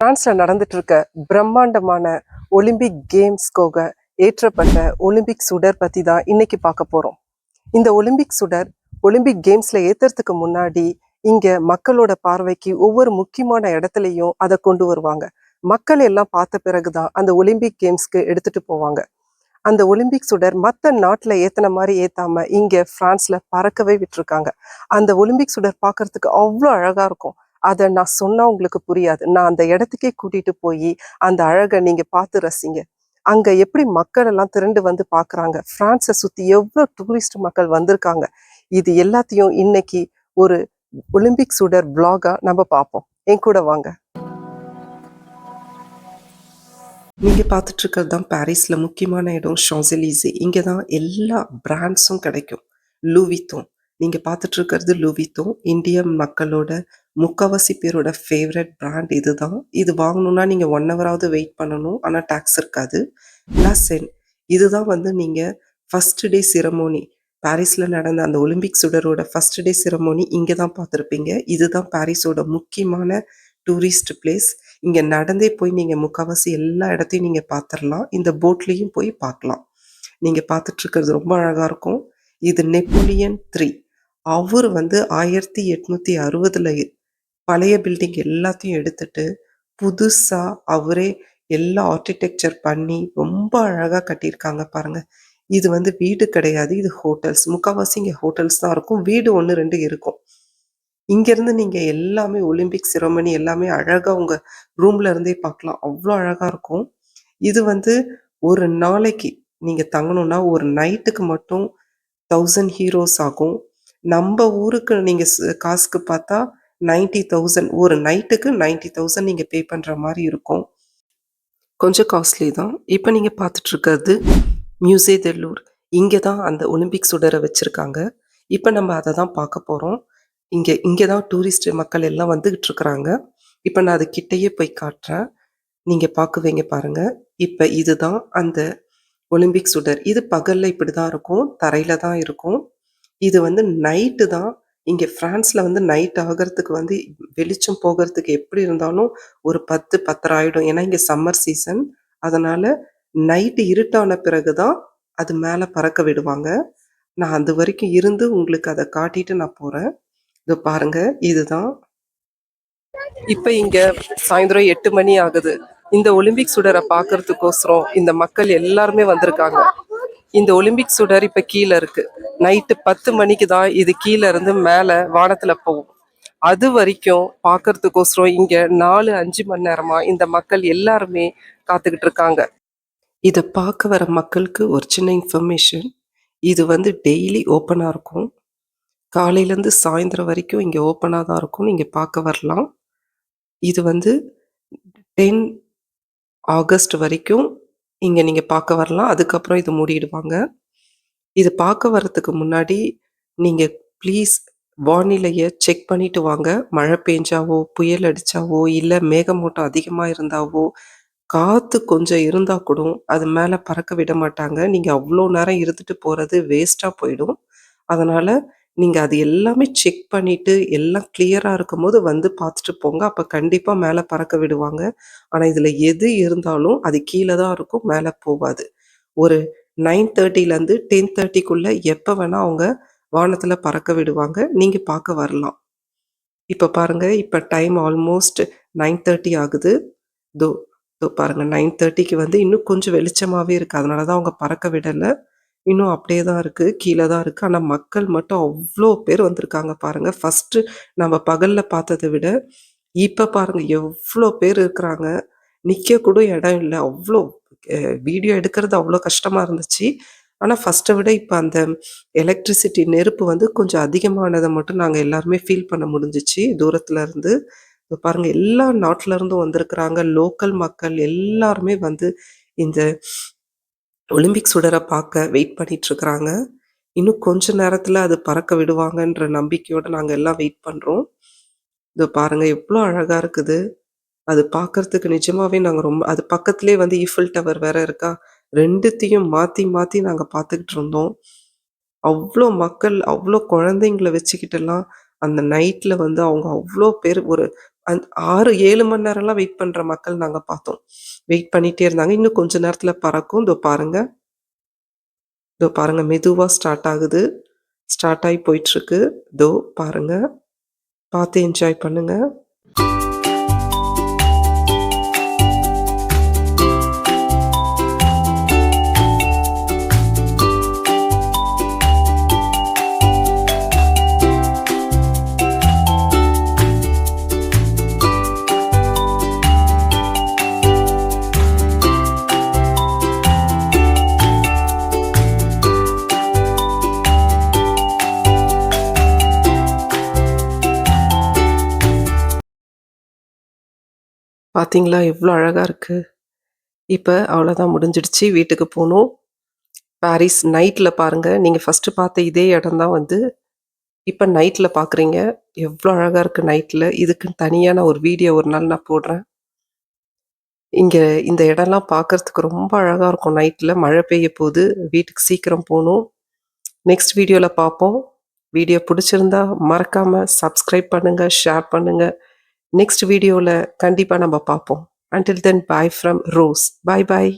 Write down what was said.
பிரான்ஸ்ல நடந்துட்டு இருக்க பிரம்மாண்டமான ஒலிம்பிக் கேம்ஸ்க்காக ஏற்றப்பட்ட ஒலிம்பிக் சுடர் பத்தி தான் இன்னைக்கு பார்க்க போறோம். இந்த ஒலிம்பிக் சுடர் ஒலிம்பிக் கேம்ஸ்ல ஏத்துறதுக்கு முன்னாடி இங்க மக்களோட பார்வைக்கு ஒவ்வொரு முக்கியமான இடத்துலயும் அதை கொண்டு வருவாங்க. மக்கள் எல்லாம் பார்த்த பிறகுதான் அந்த ஒலிம்பிக் கேம்ஸ்க்கு எடுத்துட்டு போவாங்க. அந்த ஒலிம்பிக் சுடர் மற்ற நாட்டுல ஏத்தன மாதிரி ஏத்தாம இங்க பிரான்ஸ்ல பறக்கவே விட்டுருக்காங்க. அந்த ஒலிம்பிக் சுடர் பார்க்கறதுக்கு அவ்வளோ அழகா இருக்கும். அதை நான் சொன்னா உங்களுக்கு புரியாது. நான் அந்த இடத்துக்கே கூட்டிட்டு போய் அந்த அழகை நீங்க பார்த்து ரசிங்க. அங்க எப்படி மக்கள் எல்லாம் திரண்டு வந்து பாக்குறாங்க, பிரான்ஸை சுத்தி எவ்வளவு டூரிஸ்ட் மக்கள் வந்திருக்காங்க. இது எல்லாத்தையும் இன்னைக்கு ஒரு ஒலிம்பிக் சுடர் vlog-ஆ நம்ம பார்ப்போம். என் கூட வாங்க. நீங்க பார்த்துட்டு இருக்கிறது தான் பாரிஸ்ல முக்கியமான இடம் ஷான்செலிசே. இங்க தான் எல்லா பிராண்ட்ஸும் கிடைக்கும். லூவித்தோன் நீங்க பார்த்துட்டு இருக்கிறது லூவித்தோன். இந்திய மக்களோட முக்காவாசி பேரோட ஃபேவரட் பிராண்ட் இதுதான். இது வாங்கணும்னா நீங்க 1 ஹவராவது வெயிட் பண்ணணும். ஆனா டாக்ஸ் இருக்காது. லசென் இதுதான் வந்து நீங்க ஃபர்ஸ்ட் டே சிரமோனி பாரிஸ்ல நடந்த அந்த ஒலிம்பிக் சுடரோட ஃபர்ஸ்ட் டே சிரமோனி இங்க தான் பார்த்துருப்பீங்க. இதுதான் பாரிஸோட முக்கியமான டூரிஸ்ட் பிளேஸ். இங்க நடந்தே போய் நீங்க முக்காவாசி எல்லா இடத்தையும் நீங்க பார்த்துடலாம். இந்த போட்லயும் போய் பார்க்கலாம். நீங்க பார்த்துட்டு இருக்கிறது ரொம்ப அழகா இருக்கும். இது நெப்போலியன் 3 அவர் வந்து 1860ல பழைய பில்டிங் எல்லாத்தையும் எடுத்துட்டு புதுசா அவரே எல்லா ஆர்கிடெக்சர் பண்ணி ரொம்ப அழகா கட்டியிருக்காங்க பாருங்க. இது வந்து வீடு கிடையாது, இது ஹோட்டல்ஸ். முக்காவாசி இங்க ஹோட்டல்ஸ் தான் இருக்கும். வீடு 1, 2 இருக்கும். இங்கேருந்து நீங்க எல்லாமே ஒலிம்பிக் செரமனி எல்லாமே அழகா உங்க ரூம்ல இருந்தே பார்க்கலாம். அவ்வளோ அழகா இருக்கும். இது வந்து ஒரு நாளைக்கு நீங்க தங்கணும்னா ஒரு நைட்டுக்கு மட்டும் 1000 ஹீரோஸ் ஆகும். நம்ம ஊருக்கு நீங்க காசுக்கு பார்த்தா 90,000 ஒரு நைட்டுக்கு 90,000 நீங்க பே பண்ற மாதிரி இருக்கும். கொஞ்சம் காஸ்ட்லி தான். இப்போ நீங்க பார்த்துட்டு இருக்கிறது மியூசே தெ லூர். இங்கே தான் அந்த ஒலிம்பிக் சுடரை வச்சிருக்காங்க. இப்போ நம்ம அதை தான் பார்க்க போறோம். இங்கே தான் டூரிஸ்ட் மக்கள் எல்லாம் வந்துகிட்டு இருக்கிறாங்க. இப்போ நான் அது கிட்டேயே போய் காட்டுறேன். நீங்க பார்க்குவீங்க பாருங்க. இப்போ இதுதான் அந்த ஒலிம்பிக் சுடர். இது பகல்ல இப்படி தான் இருக்கும், தரையில தான் இருக்கும். இது வந்து நைட்டு தான். இங்கே பிரான்ஸ்ல வந்து நைட் ஆகிறதுக்கு வந்து வெளிச்சம் போகிறதுக்கு எப்படி இருந்தாலும் ஒரு 10, 10:30 ஆயிடும். ஏன்னா இங்கே சம்மர் சீசன். அதனால நைட்டு இருட்டான பிறகு தான் அது மேலே பறக்க விடுவாங்க. நான் அது வரைக்கும் இருந்து உங்களுக்கு அதை காட்டிட்டு நான் போறேன். இதோ பாருங்க, இதுதான். இப்ப இங்க சாயந்தரம் 8 மணி ஆகுது. இந்த ஒலிம்பிக் சுடரை பார்க்கறதுக்கோசரம் இந்த மக்கள் எல்லாருமே வந்திருக்காங்க. இந்த ஒலிம்பிக் சுடர் இப்ப கீழே இருக்கு. நைட்டு 10 மணிக்கு தான் இது கீழே இருந்து மேல வானத்துல போகும். அது வரைக்கும் பார்க்கறதுக்கோசரம் இங்க 4, 5 மணி நேரமா இந்த மக்கள் எல்லாருமே காத்துக்கிட்டு இருக்காங்க. இதை பார்க்க வர மக்களுக்கு ஒரு சின்ன இன்ஃபர்மேஷன். இது வந்து டெய்லி ஓப்பனா இருக்கும். காலையிலேருந்து சாயந்தரம் வரைக்கும் இங்கே ஓப்பனாக தான் இருக்கும். நீங்கள் பார்க்க வரலாம். இது வந்து 10 ஆகஸ்ட் வரைக்கும் இங்கே நீங்கள் பார்க்க வரலாம். அதுக்கப்புறம் இது மூடிடுவாங்க. இது பார்க்க வர்றதுக்கு முன்னாடி நீங்கள் ப்ளீஸ் வானிலையை செக் பண்ணிட்டு வாங்க. மழை பெஞ்சாவோ, புயல் அடித்தாவோ, இல்லை மேகமூட்டம் அதிகமாக இருந்தாவோ, காற்று கொஞ்சம் இருந்தால் கூட அது மேலே பறக்க விட மாட்டாங்க. நீங்கள் அவ்வளோ நேரம் இருந்துட்டு போகிறது வேஸ்ட்டாக போயிடும். அதனால் நீங்கள் அது எல்லாமே செக் பண்ணிவிட்டு எல்லாம் கிளியராக இருக்கும்போது வந்து பார்த்துட்டு போங்க. அப்போ கண்டிப்பாக மேலே பறக்க விடுவாங்க. ஆனால் இதில் எது இருந்தாலும் அது கீழே தான் இருக்கும், மேலே போகாது. ஒரு 9:30லேருந்து 10:30க்குள்ளே எப்போ வேணால் அவங்க வானத்தில் பறக்க விடுவாங்க. நீங்கள் பார்க்க வரலாம். இப்போ பாருங்கள், இப்போ டைம் ஆல்மோஸ்ட் 9:30 ஆகுது. தோ தோ பாருங்கள், 9:30க்கு வந்து இன்னும் கொஞ்சம் வெளிச்சமாகவே இருக்குது. அதனால தான் அவங்க பறக்க விடலை. இன்னும் அப்படியே தான் இருக்குது, கீழே தான் இருக்குது. ஆனால் மக்கள் மட்டும் அவ்வளோ பேர் வந்திருக்காங்க பாருங்கள். ஃபஸ்ட்டு நம்ம பகலில் பார்த்ததை விட இப்போ பாருங்கள் எவ்வளோ பேர் இருக்கிறாங்க. நிற்க கூட இடம் இல்லை. அவ்வளோ வீடியோ எடுக்கிறது அவ்வளோ கஷ்டமாக இருந்துச்சு. ஆனால் ஃபஸ்ட்டை விட இப்போ அந்த எலக்ட்ரிசிட்டி நெருப்பு வந்து கொஞ்சம் அதிகமானதை மட்டும் நாங்கள் எல்லாருமே ஃபீல் பண்ண முடிஞ்சிச்சு தூரத்தில் இருந்து. இப்போ பாருங்கள், எல்லா நாட்டில இருந்தும் வந்திருக்கிறாங்க. லோக்கல் மக்கள் எல்லாருமே வந்து இந்த ஒலிம்பிக் சுடரை பார்க்க வெயிட் பண்ணிட்டு இருக்கிறாங்க. இன்னும் கொஞ்ச நேரத்தில் அது பறக்க விடுவாங்கன்ற நம்பிக்கையோடு நாங்கள் எல்லாம் வெயிட் பண்ணுறோம். இது பாருங்க எவ்வளோ அழகாக இருக்குது. அது பார்க்கறதுக்கு நிஜமாவே நாங்கள் ரொம்ப, அது பக்கத்துலேயே வந்து ஈஃபில் டவர் வேற இருக்கா. ரெண்டுத்தையும் மாற்றி மாற்றி நாங்கள் பார்த்துக்கிட்டு இருந்தோம். அவ்வளோ மக்கள், அவ்வளோ குழந்தைங்கள வச்சுக்கிட்டெல்லாம் அந்த நைட்டில் வந்து அவங்க அவ்வளோ பேர், ஒரு அந் 6, 7 மணி நேரம்லாம் வெயிட் பண்ற மக்கள் நாங்க பார்த்தோம். வெயிட் பண்ணிட்டே இருந்தாங்க. இன்னும் கொஞ்ச நேரத்துல பறக்கும். இதோ பாருங்க. இதோ பாருங்க மெதுவா ஸ்டார்ட் ஆகுது. ஸ்டார்ட் ஆயி போயிட்டுருக்கு. இதோ பாருங்க. பார்த்து என்ஜாய் பண்ணுங்க. பார்த்தீங்களா எவ்ளோ அழகா இருக்கு. இப்ப அவ்வளோதான் முடிஞ்சிடுச்சு. வீட்டுக்கு போணும். பாரிஸ் நைட்ல பாருங்க. நீங்க ஃபர்ஸ்ட்டு பார்த்த இதே இடம் தான் வந்து இப்ப நைட்ல பார்க்குறீங்க. எவ்ளோ அழகா இருக்கு நைட்ல. இதுக்குன்னு தனியா நான் ஒரு வீடியோ ஒரு நாள் நான் போடுறேன். இங்க இந்த இடம்லாம் பார்க்கறதுக்கு ரொம்ப அழகா இருக்கும் நைட்ல. மழை பெய்ய போது. வீட்டுக்கு சீக்கிரம் போணும். நெக்ஸ்ட் வீடியோல பார்ப்போம். வீடியோ புடிச்சிருந்தா மறக்காம சப்ஸ்கிரைப் பண்ணுங்க, ஷேர் பண்ணுங்க. நெக்ஸ்ட் வீடியோல கண்டிப்பா நம்ம பார்ப்போம். Until then, bye from Rose. Bye bye.